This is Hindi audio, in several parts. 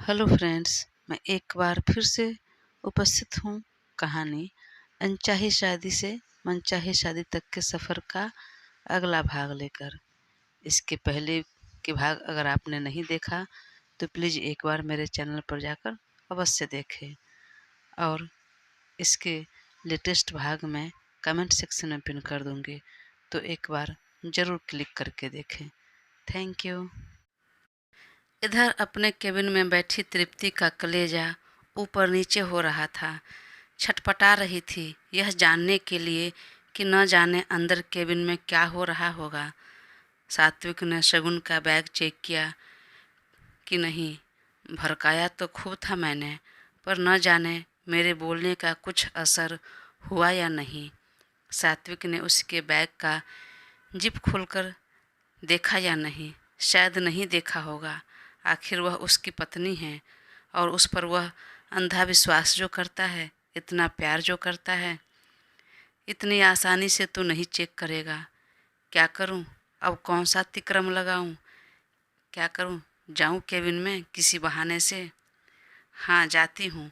हेलो फ्रेंड्स, मैं एक बार फिर से उपस्थित हूँ कहानी अनचाही शादी से मनचाही शादी तक के सफ़र का अगला भाग लेकर। इसके पहले के भाग अगर आपने नहीं देखा तो प्लीज़ एक बार मेरे चैनल पर जाकर अवश्य देखें और इसके लेटेस्ट भाग मैं कमेंट सेक्शन में पिन कर दूँगी, तो एक बार ज़रूर क्लिक करके देखें। Thank you. इधर अपने केबिन में बैठी तृप्ति का कलेजा ऊपर नीचे हो रहा था। छटपटा रही थी यह जानने के लिए कि न जाने अंदर केबिन में क्या हो रहा होगा। सात्विक ने शगुन का बैग चेक किया कि नहीं। भड़काया तो खूब था मैंने, पर न जाने मेरे बोलने का कुछ असर हुआ या नहीं। सात्विक ने उसके बैग का जिप खोलकर देखा या नहीं, शायद नहीं देखा होगा। आखिर वह उसकी पत्नी है और उस पर वह अंधा विश्वास जो करता है, इतना प्यार जो करता है, इतनी आसानी से तो नहीं चेक करेगा। क्या करूं? अब कौन सा तिक्रम लगाऊं? क्या करूं? जाऊं केबिन में किसी बहाने से? हाँ, जाती हूँ,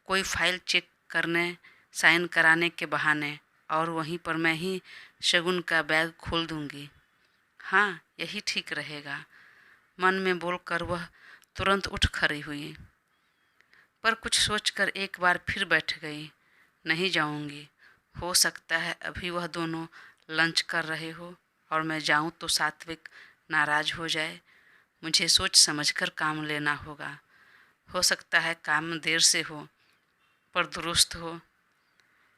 कोई फाइल चेक करने, साइन कराने के बहाने, और वहीं पर मैं ही शगुन का बैग खोल दूंगी। हाँ, यही ठीक रहेगा, मन में बोलकर वह तुरंत उठ खड़ी हुई, पर कुछ सोचकर एक बार फिर बैठ गई। नहीं जाऊंगी। हो सकता है अभी वह दोनों लंच कर रहे हो और मैं जाऊं तो सात्विक नाराज हो जाए। मुझे सोच समझकर काम लेना होगा। हो सकता है काम देर से हो पर दुरुस्त हो।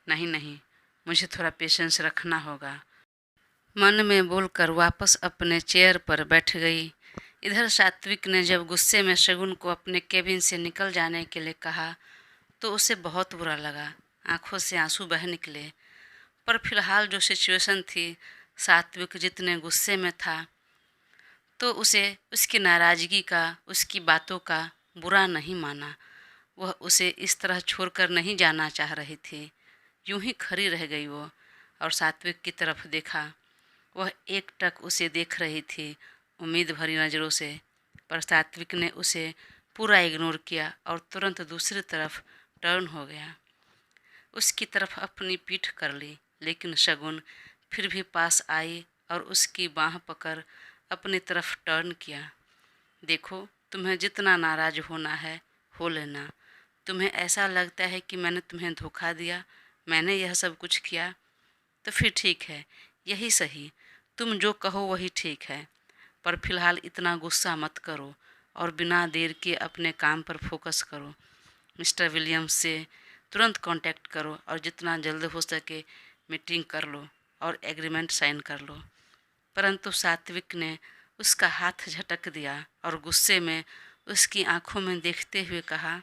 नहीं नहीं, मुझे थोड़ा पेशेंस रखना होगा, मन में बोलकर वापस अपने चेयर पर बैठ गई। इधर सात्विक ने जब गुस्से में शगुन को अपने केबिन से निकल जाने के लिए कहा तो उसे बहुत बुरा लगा। आंखों से आंसू बह निकले। पर फिलहाल जो सिचुएशन थी, सात्विक जितने गुस्से में था तो उसे उसकी नाराज़गी का, उसकी बातों का बुरा नहीं माना। वह उसे इस तरह छोड़कर नहीं जाना चाह रही थी। यूं ही खड़ी रह गई वो और सात्विक की तरफ देखा। वह एकटक उसे देख रही थी उम्मीद भरी नज़रों से, पर सात्विक ने उसे पूरा इग्नोर किया और तुरंत दूसरी तरफ टर्न हो गया। उसकी तरफ अपनी पीठ कर ली, लेकिन शगुन फिर भी पास आई और उसकी बाँह पकड़ अपनी तरफ टर्न किया। देखो, तुम्हें जितना नाराज होना है हो लेना। तुम्हें ऐसा लगता है कि मैंने तुम्हें धोखा दिया, मैंने यह सब कुछ किया, तो फिर ठीक है, यही सही। तुम जो कहो वही ठीक है, पर फिलहाल इतना गुस्सा मत करो और बिना देर के अपने काम पर फोकस करो। मिस्टर विलियम्स से तुरंत कांटेक्ट करो और जितना जल्द हो सके मीटिंग कर लो और एग्रीमेंट साइन कर लो। परंतु सात्विक ने उसका हाथ झटक दिया और गुस्से में उसकी आंखों में देखते हुए कहा,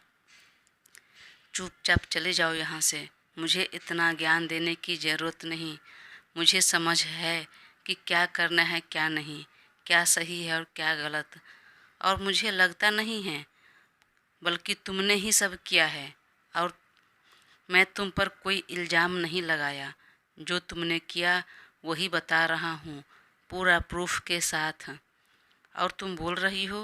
चुपचाप चले जाओ यहाँ से। मुझे इतना ज्ञान देने की ज़रूरत नहीं। मुझे समझ है कि क्या करना है क्या नहीं, क्या सही है और क्या गलत। और मुझे लगता नहीं है, बल्कि तुमने ही सब किया है और मैं तुम पर कोई इल्ज़ाम नहीं लगाया। जो तुमने किया वही बता रहा हूँ, पूरा प्रूफ के साथ। और तुम बोल रही हो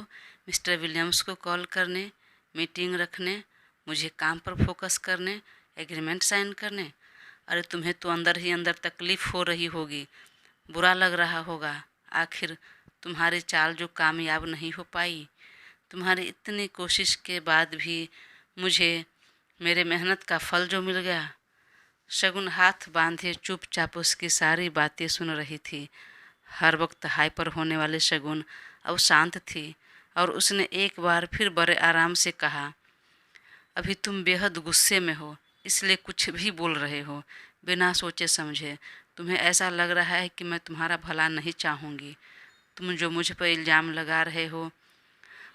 मिस्टर विलियम्स को कॉल करने, मीटिंग रखने, मुझे काम पर फोकस करने, एग्रीमेंट साइन करने। अरे तुम्हें तो अंदर ही अंदर तकलीफ़ हो रही होगी, बुरा लग रहा होगा। आखिर तुम्हारी चाल जो कामयाब नहीं हो पाई, तुम्हारी इतनी कोशिश के बाद भी मुझे मेरे मेहनत का फल जो मिल गया। शगुन हाथ बांधे चुपचाप उसकी सारी बातें सुन रही थी। हर वक्त हाइपर होने वाले शगुन अब शांत थी और उसने एक बार फिर बड़े आराम से कहा, अभी तुम बेहद गुस्से में हो, इसलिए कुछ भी बोल रहे हो बिना सोचे समझे। तुम्हें ऐसा लग रहा है कि मैं तुम्हारा भला नहीं चाहूँगी। तुम जो मुझ पर इल्ज़ाम लगा रहे हो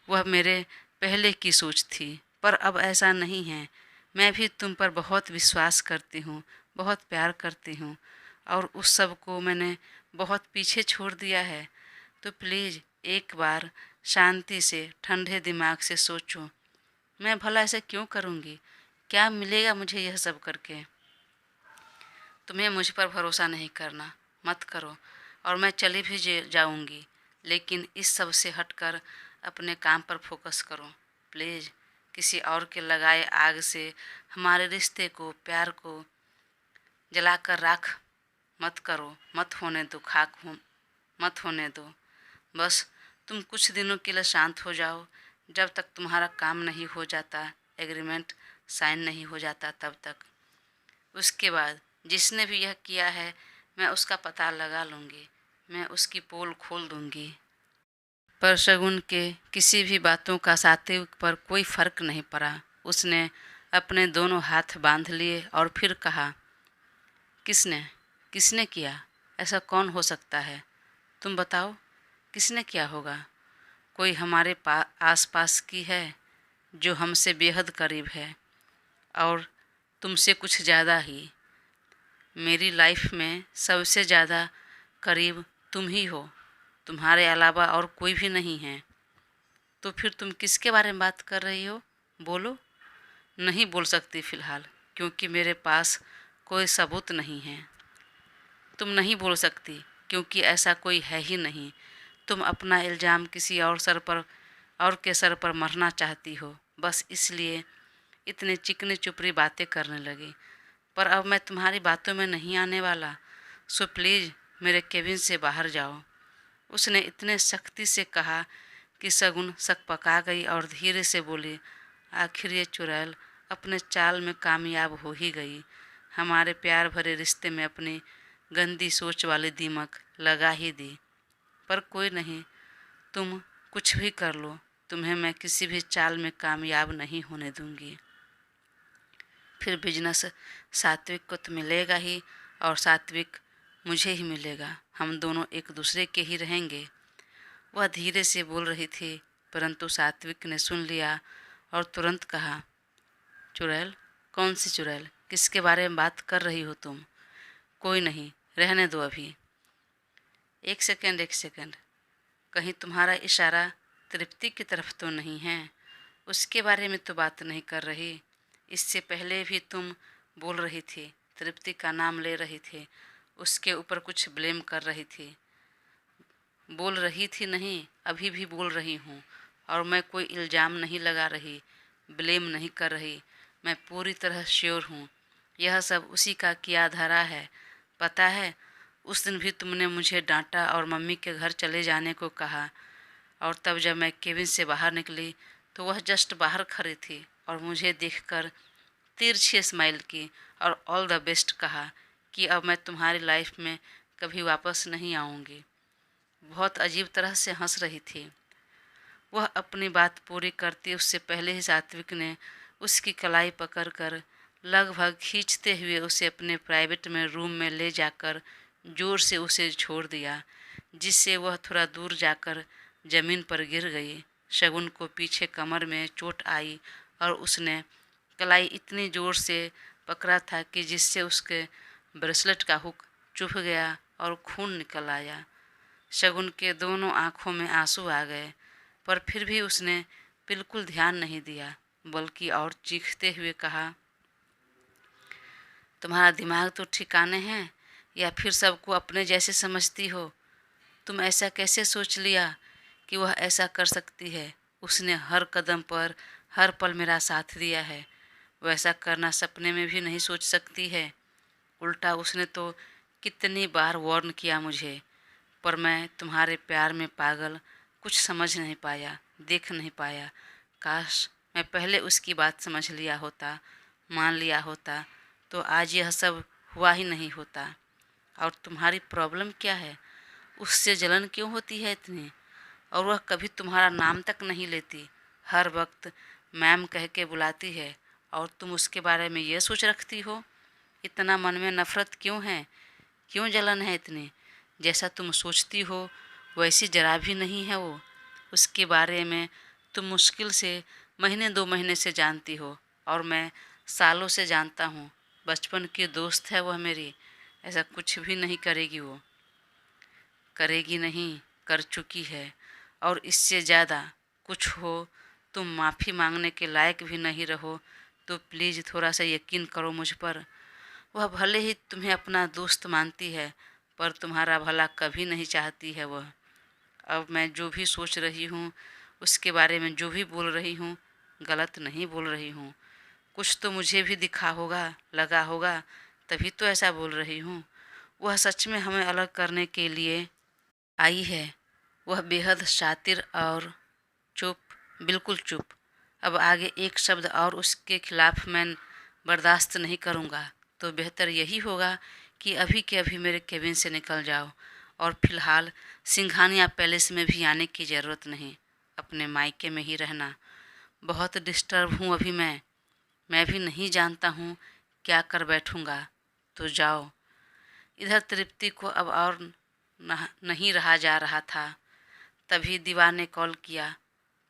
वह मेरे पहले की सोच थी, पर अब ऐसा नहीं है। मैं भी तुम पर बहुत विश्वास करती हूँ, बहुत प्यार करती हूँ और उस सब को मैंने बहुत पीछे छोड़ दिया है। तो प्लीज़ एक बार शांति से ठंडे दिमाग से सोचो। मैं भला ऐसे क्यों करूँगी? क्या मिलेगा मुझे यह सब करके? तुम्हें मुझ पर भरोसा नहीं करना, मत करो और मैं चली भी जाऊँगी, लेकिन इस सब से हटकर अपने काम पर फोकस करो प्लीज़ किसी और के लगाए आग से हमारे रिश्ते को, प्यार को जलाकर राख मत करो, मत होने दो, खाक हो मत होने दो। बस तुम कुछ दिनों के लिए शांत हो जाओ, जब तक तुम्हारा काम नहीं हो जाता, एग्रीमेंट साइन नहीं हो जाता तब तक। उसके बाद जिसने भी यह किया है मैं उसका पता लगा लूँगी, मैं उसकी पोल खोल दूँगी। पर शगुन के किसी भी बातों का सात्विक पर कोई फर्क नहीं पड़ा। उसने अपने दोनों हाथ बांध लिए और फिर कहा, किसने किसने किया? ऐसा कौन हो सकता है? तुम बताओ, किसने किया होगा? कोई हमारे आस पास की है जो हमसे बेहद करीब है, और तुमसे कुछ ज़्यादा ही। मेरी लाइफ में सबसे ज़्यादा करीब तुम ही हो, तुम्हारे अलावा और कोई भी नहीं है। तो फिर तुम किसके बारे में बात कर रही हो? बोलो। नहीं बोल सकती फ़िलहाल, क्योंकि मेरे पास कोई सबूत नहीं है। तुम नहीं बोल सकती क्योंकि ऐसा कोई है ही नहीं। तुम अपना इल्ज़ाम किसी और के सर पर मरना चाहती हो, बस इसलिए इतने चिकनी चुपड़ी बातें करने लगी। पर अब मैं तुम्हारी बातों में नहीं आने वाला, सो प्लीज़ मेरे केबिन से बाहर जाओ। उसने इतने सख्ती से कहा कि शगुन सकपका गई और धीरे से बोली, आखिर ये चुड़ैल अपने चाल में कामयाब हो ही गई। हमारे प्यार भरे रिश्ते में अपनी गंदी सोच वाली दीमक लगा ही दी। पर कोई नहीं, तुम कुछ भी कर लो, तुम्हें मैं किसी भी चाल में कामयाब नहीं होने दूंगी। फिर बिजनेस सात्विक को तो मिलेगा ही, और सात्विक मुझे ही मिलेगा। हम दोनों एक दूसरे के ही रहेंगे। वह धीरे से बोल रही थी, परंतु सात्विक ने सुन लिया और तुरंत कहा, चुड़ैल? कौन सी चुड़ैल? किसके बारे में बात कर रही हो तुम? कोई नहीं, रहने दो अभी। एक सेकंड, एक सेकंड, कहीं तुम्हारा इशारा तृप्ति की तरफ तो नहीं है? उसके बारे में तो बात नहीं कर रही। इससे पहले भी तुम बोल रही थी, तृप्ति का नाम ले रही थी, उसके ऊपर कुछ ब्लेम कर रही थी। बोल रही थी नहीं, अभी भी बोल रही हूँ, और मैं कोई इल्ज़ाम नहीं लगा रही, ब्लेम नहीं कर रही। मैं पूरी तरह श्योर हूँ यह सब उसी का किया धरा है। पता है, उस दिन भी तुमने मुझे डांटा और मम्मी के घर चले जाने को कहा, और तब जब मैं केबिन से बाहर निकली तो वह जस्ट बाहर खड़ी थी और मुझे देखकर तिरछी स्माइल की और ऑल द बेस्ट कहा कि अब मैं तुम्हारी लाइफ में कभी वापस नहीं आऊँगी। बहुत अजीब तरह से हंस रही थी। वह अपनी बात पूरी करती उससे पहले ही सात्विक ने उसकी कलाई पकड़कर लगभग खींचते हुए उसे अपने प्राइवेट में रूम में ले जाकर जोर से उसे छोड़ दिया, जिससे वह थोड़ा दूर जाकर जमीन पर गिर गई। शगुन को पीछे कमर में चोट आई और उसने कलाई इतनी जोर से पकड़ा था कि जिससे उसके ब्रेसलेट का हुक चुभ गया और खून निकल आया। शगुन के दोनों आँखों में आंसू आ गए, पर फिर भी उसने बिल्कुल ध्यान नहीं दिया, बल्कि और चीखते हुए कहा, तुम्हारा दिमाग तो ठिकाने हैं या फिर सबको अपने जैसे समझती हो? तुम ऐसा कैसे सोच लिया कि वह ऐसा कर सकती है? उसने हर कदम पर हर पल मेरा साथ दिया है, वैसा करना सपने में भी नहीं सोच सकती है। उल्टा उसने तो कितनी बार वार्न किया मुझे, पर मैं तुम्हारे प्यार में पागल, कुछ समझ नहीं पाया, देख नहीं पाया। काश मैं पहले उसकी बात समझ लिया होता, मान लिया होता, तो आज यह सब हुआ ही नहीं होता। और तुम्हारी प्रॉब्लम क्या है? उससे जलन क्यों होती है इतनी? और वह कभी तुम्हारा नाम तक नहीं लेती, हर वक्त मैम कह के बुलाती है, और तुम उसके बारे में ये सोच रखती हो? इतना मन में नफ़रत क्यों है? क्यों जलन है इतनी? जैसा तुम सोचती हो वैसी जरा भी नहीं है वो। उसके बारे में तुम मुश्किल से महीने 2 महीने से जानती हो, और मैं सालों से जानता हूँ। बचपन की दोस्त है वह मेरी। ऐसा कुछ भी नहीं करेगी वो, करेगी नहीं, कर चुकी है। और इससे ज़्यादा कुछ हो, तुम माफ़ी मांगने के लायक भी नहीं रहो, तो प्लीज़ थोड़ा सा यकीन करो मुझ पर। वह भले ही तुम्हें अपना दोस्त मानती है, पर तुम्हारा भला कभी नहीं चाहती है वह। अब मैं जो भी सोच रही हूँ, उसके बारे में जो भी बोल रही हूँ, गलत नहीं बोल रही हूँ। कुछ तो मुझे भी दिखा होगा, लगा होगा, तभी तो ऐसा बोल रही हूँ। वह सच में हमें अलग करने के लिए आई है। वह बेहद शातिर और चुप, बिल्कुल चुप। अब आगे एक शब्द और उसके खिलाफ मैं बर्दाश्त नहीं करूँगा। तो बेहतर यही होगा कि अभी के अभी मेरे केबिन से निकल जाओ और फिलहाल सिंघानिया पैलेस में भी आने की ज़रूरत नहीं। अपने मायके में ही रहना। बहुत डिस्टर्ब हूँ अभी मैं भी नहीं जानता हूँ क्या कर बैठूँगा। तो जाओ। इधर तृप्ति को अब और नहीं रहा जा रहा था। तभी दीवा ने कॉल किया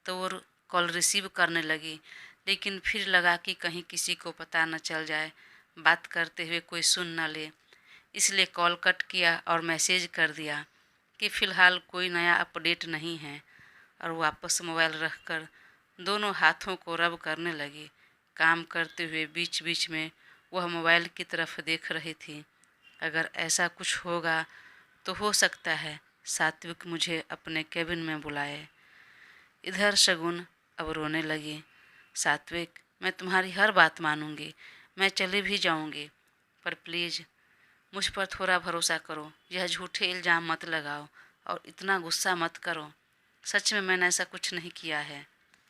तो वो कॉल रिसीव करने लगी, लेकिन फिर लगा कि कहीं किसी को पता न चल जाए, बात करते हुए कोई सुन न ले। इसलिए कॉल कट किया और मैसेज कर दिया कि फ़िलहाल कोई नया अपडेट नहीं है, और वापस मोबाइल रखकर दोनों हाथों को रब करने लगी। काम करते हुए बीच बीच में वह मोबाइल की तरफ देख रही थी। अगर ऐसा कुछ होगा तो हो सकता है सात्विक मुझे अपने केबिन में बुलाए। इधर शगुन अब रोने लगी। सात्विक, मैं तुम्हारी हर बात मानूंगी, मैं चली भी जाऊंगी, पर प्लीज़ मुझ पर थोड़ा भरोसा करो। यह झूठे इल्ज़ाम मत लगाओ और इतना गुस्सा मत करो। सच में मैंने ऐसा कुछ नहीं किया है।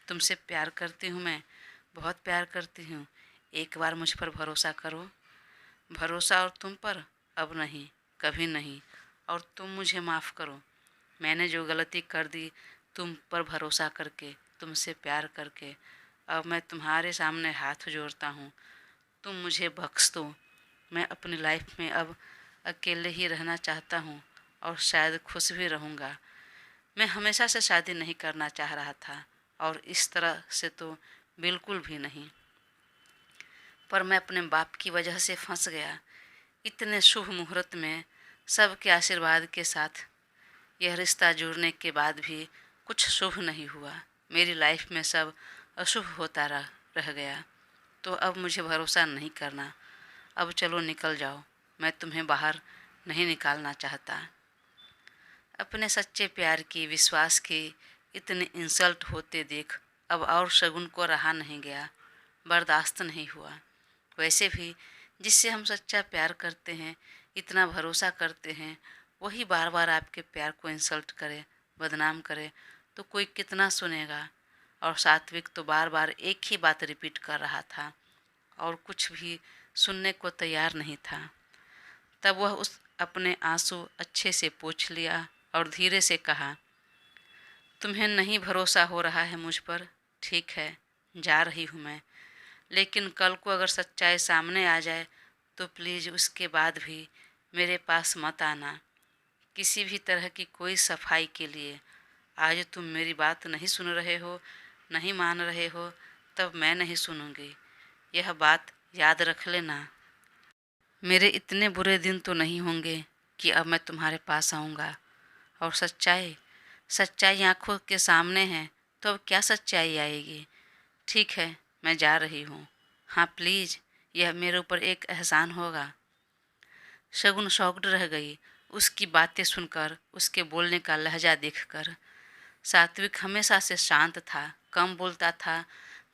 तुमसे प्यार करती हूँ, मैं बहुत प्यार करती हूँ। एक बार मुझ पर भरोसा करो। भरोसा और तुम पर अब नहीं, कभी नहीं। और तुम मुझे माफ़ करो। मैंने जो गलती कर दी तुम पर भरोसा करके, तुमसे प्यार करके, अब मैं तुम्हारे सामने हाथ जोड़ता हूँ। तुम मुझे बख्श दो। मैं अपनी लाइफ में अब अकेले ही रहना चाहता हूँ और शायद खुश भी रहूँगा। मैं हमेशा से शादी नहीं करना चाह रहा था, और इस तरह से तो बिल्कुल भी नहीं। पर मैं अपने बाप की वजह से फंस गया। इतने शुभ मुहूर्त में सबके आशीर्वाद के साथ यह रिश्ता जुड़ने के बाद भी कुछ शुभ नहीं हुआ। मेरी लाइफ में सब अशुभ होता रह गया। तो अब मुझे भरोसा नहीं करना। अब चलो निकल जाओ। मैं तुम्हें बाहर नहीं निकालना चाहता। अपने सच्चे प्यार की, विश्वास की इतनी इंसल्ट होते देख अब और शगुन को रहा नहीं गया, बर्दाश्त नहीं हुआ। वैसे भी जिससे हम सच्चा प्यार करते हैं, इतना भरोसा करते हैं, वही बार बार आपके प्यार को इंसल्ट करे, बदनाम करे, तो कोई कितना सुनेगा। और सात्विक तो बार बार एक ही बात रिपीट कर रहा था और कुछ भी सुनने को तैयार नहीं था। तब वह उस अपने आंसू अच्छे से पोंछ लिया और धीरे से कहा, तुम्हें नहीं भरोसा हो रहा है मुझ पर, ठीक है, जा रही हूँ मैं। लेकिन कल को अगर सच्चाई सामने आ जाए तो प्लीज़ उसके बाद भी मेरे पास मत आना, किसी भी तरह की कोई सफाई के लिए। आज तुम मेरी बात नहीं सुन रहे हो, नहीं मान रहे हो, तब मैं नहीं सुनूंगी। यह बात याद रख लेना। मेरे इतने बुरे दिन तो नहीं होंगे कि अब मैं तुम्हारे पास आऊँगा। और सच्चाई सच्चाई आँखों के सामने है, तो अब क्या सच्चाई आएगी। ठीक है, मैं जा रही हूँ। हाँ प्लीज़, यह मेरे ऊपर एक एहसान होगा। शगुन शॉक्ड रह गई उसकी बातें सुनकर, उसके बोलने का लहजा देखकर। सात्विक हमेशा से शांत था, कम बोलता था,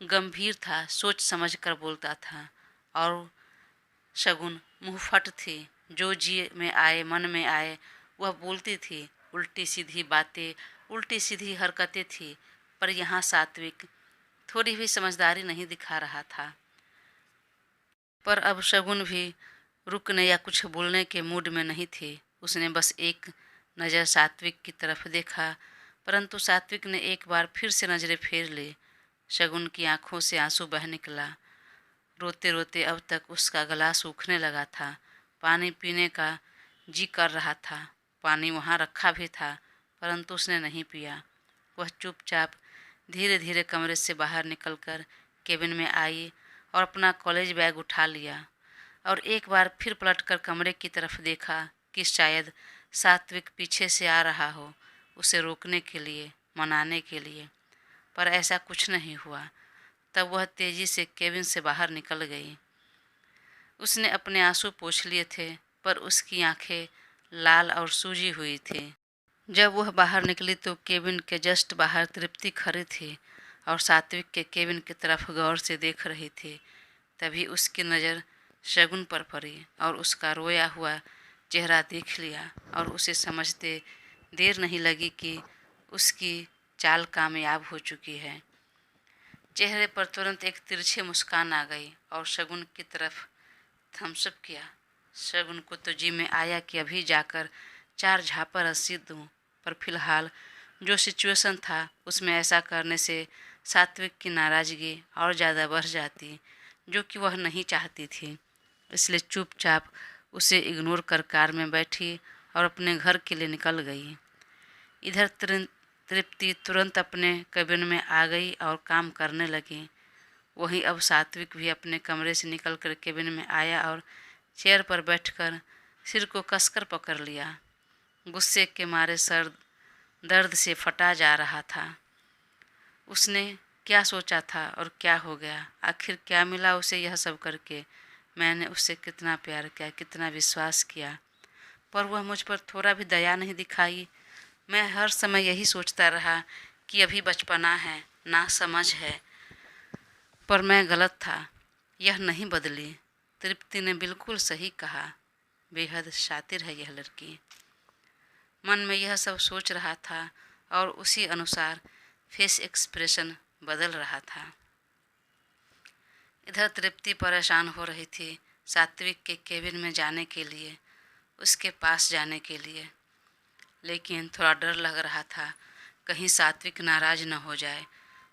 गंभीर था, सोच समझ कर बोलता था। और शगुन मुंहफट थी, जो जी में आए, मन में आए, वह बोलती थी। उल्टी सीधी बातें, उल्टी सीधी हरकतें थी। पर यहाँ सात्विक थोड़ी भी समझदारी नहीं दिखा रहा था। पर अब शगुन भी रुकने या कुछ बोलने के मूड में नहीं थी। उसने बस एक नज़र सात्विक की तरफ देखा, परंतु सात्विक ने एक बार फिर से नज़रें फेर ली। शगुन की आंखों से आंसू बह निकला। रोते रोते अब तक उसका गला सूखने लगा था। पानी पीने का जी कर रहा था। पानी वहाँ रखा भी था, परंतु उसने नहीं पिया। वह चुपचाप धीरे धीरे कमरे से बाहर निकलकर केबिन में आई और अपना कॉलेज बैग उठा लिया, और एक बार फिर पलटकर कमरे की तरफ देखा कि शायद सात्विक पीछे से आ रहा हो, उसे रोकने के लिए, मनाने के लिए। पर ऐसा कुछ नहीं हुआ। तब वह तेजी से केबिन से बाहर निकल गई। उसने अपने आंसू पोंछ लिए थे, पर उसकी आंखें लाल और सूजी हुई थी। जब वह बाहर निकली तो केबिन के जस्ट बाहर तृप्ति खड़ी थी। और सात्विक के केबिन की तरफ गौर से देख रही थी। तभी उसकी नज़र शगुन पर पड़ी और उसका रोया हुआ चेहरा देख लिया और उसे समझते देर नहीं लगी कि उसकी चाल कामयाब हो चुकी है। चेहरे पर तुरंत एक तिरछी मुस्कान आ गई और शगुन की तरफ थम्सअप किया। शगुन को तो जी में आया कि अभी जाकर 4 झापड़ रसीद दूँ, पर फिलहाल जो सिचुएशन था उसमें ऐसा करने से सात्विक की नाराज़गी और ज़्यादा बढ़ जाती, जो कि वह नहीं चाहती थी। इसलिए चुपचाप उसे इग्नोर कर कार में बैठी और अपने घर के लिए निकल गई। इधर तृप्ति तुरंत अपने कैबिन में आ गई और काम करने लगी। वहीं अब सात्विक भी अपने कमरे से निकलकर केबिन में आया और चेयर पर बैठकर सिर को कसकर पकड़ लिया। गुस्से के मारे सर दर्द से फटा जा रहा था। उसने क्या सोचा था और क्या हो गया? आखिर क्या मिला उसे यह सब करके? मैंने उससे कितना प्यार किया, कितना विश्वास किया, पर वह मुझ पर थोड़ा भी दया नहीं दिखाई। मैं हर समय यही सोचता रहा कि अभी बचपना है, ना समझ है, पर मैं गलत था। यह नहीं बदली। तृप्ति ने बिल्कुल सही कहा, बेहद शातिर है यह लड़की। मन में यह सब सोच रहा था और उसी अनुसार फेस एक्सप्रेशन बदल रहा था। इधर तृप्ति परेशान हो रही थी सात्विक के केबिन में जाने के लिए, उसके पास जाने के लिए, लेकिन थोड़ा डर लग रहा था कहीं सात्विक नाराज न हो जाए,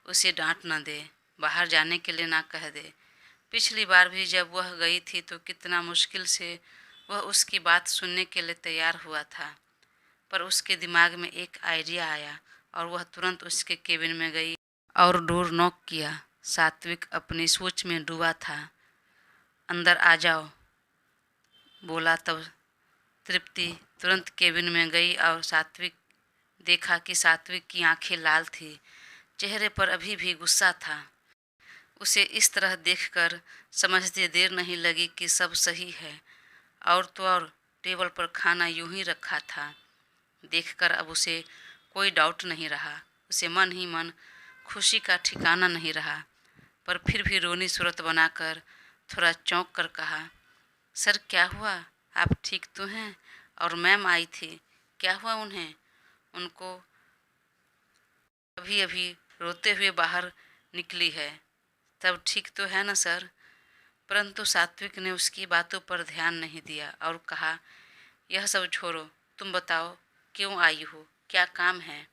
उसे डांट न दे, बाहर जाने के लिए ना कह दे। पिछली बार भी जब वह गई थी तो कितना मुश्किल से वह उसकी बात सुनने के लिए तैयार हुआ था, पर उसके दिमाग में एक आइडिया आया और वह तुरंत उसके केबिन में गई और डोर नॉक किया। सात्विक अपनी सोच में डूबा था। अंदर आ जाओ, बोला। तब तृप्ति तुरंत केबिन में गई और सात्विक देखा कि सात्विक की आंखें लाल थी, चेहरे पर अभी भी गुस्सा था। उसे इस तरह देखकर समझते देर नहीं लगी कि सब सही है। और तो और टेबल पर खाना यूं ही रखा था। देखकर अब उसे कोई डाउट नहीं रहा। उसे मन ही मन खुशी का ठिकाना नहीं रहा, पर फिर भी रोनी सूरत बनाकर थोड़ा चौंक कर कहा, सर क्या हुआ? आप ठीक तो हैं? और मैम आई थी, क्या हुआ उन्हें? उनको अभी अभी रोते हुए बाहर निकली है। तब ठीक तो है ना सर? परंतु सात्विक ने उसकी बातों पर ध्यान नहीं दिया और कहा, यह सब छोड़ो, तुम बताओ क्यों आई हो, क्या काम है?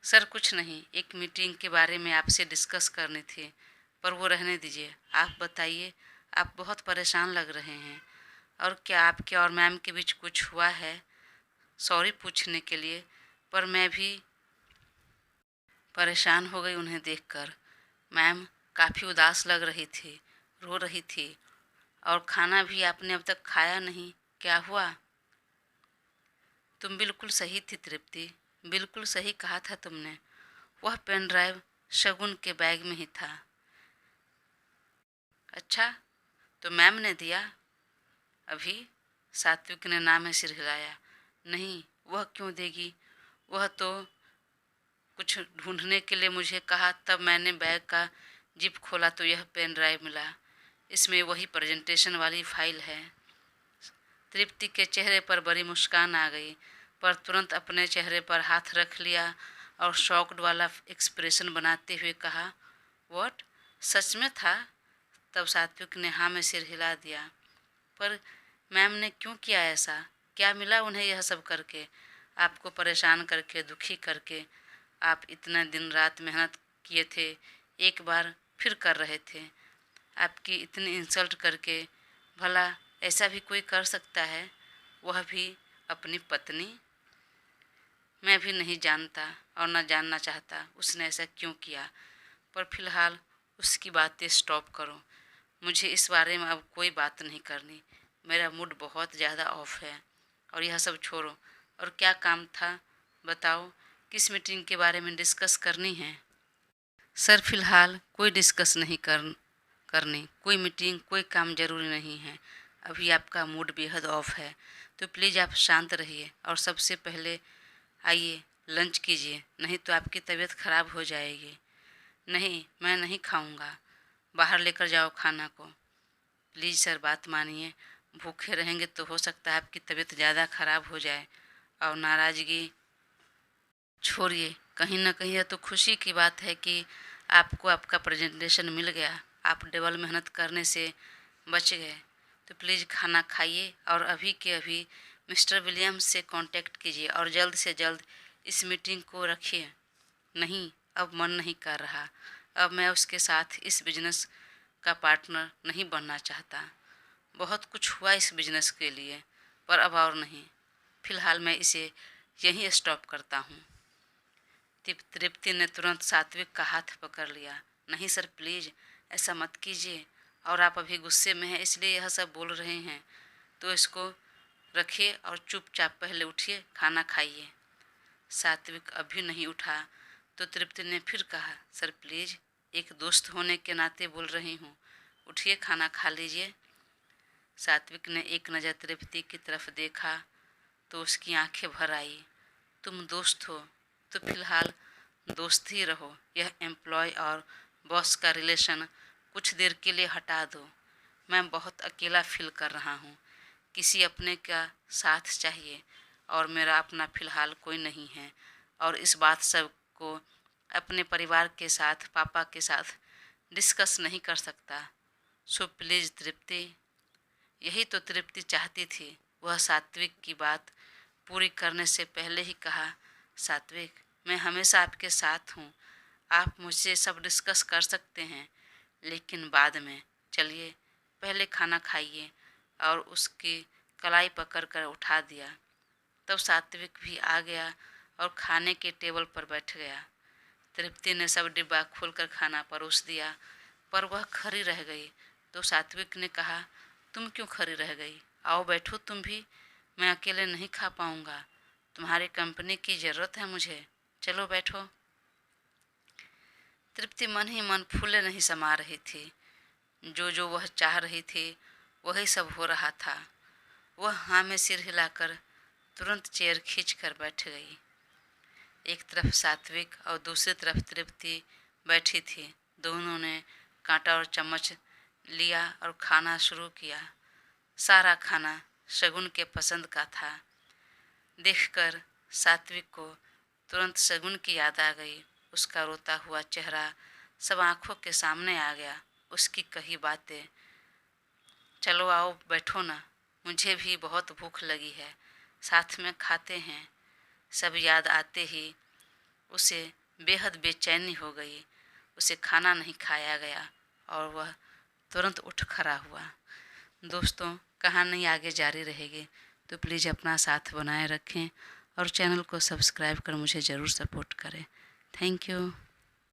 सर कुछ नहीं, एक मीटिंग के बारे में आपसे डिस्कस करनी थी, पर वो रहने दीजिए। आप बताइए, आप बहुत परेशान लग रहे हैं। और क्या आपके और मैम के बीच कुछ हुआ है? सॉरी पूछने के लिए, पर मैं भी परेशान हो गई उन्हें देखकर। मैम काफ़ी उदास लग रही थी, रो रही थी, और खाना भी आपने अब तक खाया नहीं, क्या हुआ? तुम बिल्कुल सही थी तृप्ति, बिल्कुल सही कहा था तुमने। वह पेन ड्राइव शगुन के बैग में ही था। अच्छा, तो मैम ने दिया? अभी? सात्विक ने ना में सिर हिलाया। नहीं, वह क्यों देगी? वह तो कुछ ढूंढने के लिए मुझे कहा, तब मैंने बैग का जिप खोला तो यह पेन ड्राइव मिला। इसमें वही प्रेजेंटेशन वाली फाइल है। तृप्ति के चेहरे पर बड़ी मुस्कान आ गई, पर तुरंत अपने चेहरे पर हाथ रख लिया और शॉक्ड वाला एक्सप्रेशन बनाते हुए कहा, व्हाट? सच में था? तब सात्विक ने हाँ में सिर हिला दिया। पर मैम ने क्यों किया ऐसा? क्या मिला उन्हें यह सब करके, आपको परेशान करके, दुखी करके? आप इतना दिन रात मेहनत किए थे, एक बार फिर कर रहे थे। आपकी इतनी इंसल्ट करके भला ऐसा भी कोई कर सकता है, वह भी अपनी पत्नी? मैं भी नहीं जानता और न जानना चाहता उसने ऐसा क्यों किया, पर फिलहाल उसकी बातें स्टॉप करो। मुझे इस बारे में अब कोई बात नहीं करनी। मेरा मूड बहुत ज़्यादा ऑफ है। और यह सब छोड़ो, और क्या काम था बताओ, किस मीटिंग के बारे में डिस्कस करनी है? सर फिलहाल कोई डिस्कस नहीं करनी, कोई मीटिंग, कोई काम ज़रूरी नहीं है। अभी आपका मूड बेहद ऑफ है, तो प्लीज़ आप शांत रहिए और सबसे पहले आइए लंच कीजिए, नहीं तो आपकी तबीयत खराब हो जाएगी। नहीं, मैं नहीं खाऊंगा, बाहर लेकर जाओ खाना को। प्लीज़ सर, बात मानिए। भूखे रहेंगे तो हो सकता है आपकी तबीयत ज़्यादा ख़राब हो जाए। और नाराज़गी छोड़िए, कहीं ना कहीं यह तो खुशी की बात है कि आपको आपका प्रेजेंटेशन मिल गया, आप डबल मेहनत करने से बच गए। तो प्लीज़ खाना खाइए और अभी के अभी मिस्टर विलियम्स से कांटेक्ट कीजिए और जल्द से जल्द इस मीटिंग को रखिए। नहीं, अब मन नहीं कर रहा। अब मैं उसके साथ इस बिजनेस का पार्टनर नहीं बनना चाहता। बहुत कुछ हुआ इस बिजनेस के लिए, पर अब और नहीं। फिलहाल मैं इसे यहीं स्टॉप करता हूँ। तृप्ति ने तुरंत सात्विक का हाथ पकड़ लिया। नहीं सर, प्लीज़ ऐसा मत कीजिए। और आप अभी गुस्से में हैं इसलिए यह सब बोल रहे हैं। तो इसको रखिए और चुपचाप पहले उठिए, खाना खाइए। सात्विक अभी नहीं उठा तो तृप्ति ने फिर कहा, सर प्लीज़, एक दोस्त होने के नाते बोल रही हूँ, उठिए, खाना खा लीजिए। सात्विक ने एक नज़र तृप्ति की तरफ देखा तो उसकी आंखें भर आई। तुम दोस्त हो तो फिलहाल दोस्त ही रहो। यह एम्प्लॉय और बॉस का रिलेशन कुछ देर के लिए हटा दो। मैं बहुत अकेला फील कर रहा हूँ। किसी अपने का साथ चाहिए और मेरा अपना फ़िलहाल कोई नहीं है। और इस बात सब को अपने परिवार के साथ, पापा के साथ डिस्कस नहीं कर सकता। सो प्लीज़ तृप्ति। यही तो तृप्ति चाहती थी। वह सात्विक की बात पूरी करने से पहले ही कहा, सात्विक, मैं हमेशा आपके साथ हूँ। आप मुझसे सब डिस्कस कर सकते हैं, लेकिन बाद में। चलिए पहले खाना खाइए। और उसकी कलाई पकड़ कर उठा दिया। तब सात्विक भी आ गया और खाने के टेबल पर बैठ गया। तृप्ति ने सब डिब्बा खोलकर खाना परोस दिया, पर वह खड़ी रह गई। तो सात्विक ने कहा, तुम क्यों खड़ी रह गई? आओ बैठो तुम भी। मैं अकेले नहीं खा पाऊंगा। तुम्हारी कंपनी की ज़रूरत है मुझे। चलो बैठो। तृप्ति मन ही मन फूले नहीं समा रही थी। जो जो वह चाह रही थी वही सब हो रहा था। वह हाँ में सिर हिलाकर तुरंत चेयर खींच कर बैठ गई। एक तरफ सात्विक और दूसरी तरफ तृप्ति बैठी थी। दोनों ने कांटा और चम्मच लिया और खाना शुरू किया। सारा खाना शगुन के पसंद का था। देखकर सात्विक को तुरंत शगुन की याद आ गई। उसका रोता हुआ चेहरा सब आंखों के सामने आ गया। उसकी कही बातें, चलो आओ बैठो ना, मुझे भी बहुत भूख लगी है, साथ में खाते हैं, सब याद आते ही उसे बेहद बेचैनी हो गई। उसे खाना नहीं खाया गया और वह तुरंत उठ खड़ा हुआ। दोस्तों, कहानी आगे जारी रहेगी, तो प्लीज़ अपना साथ बनाए रखें और चैनल को सब्सक्राइब कर मुझे ज़रूर सपोर्ट करें। Thank you.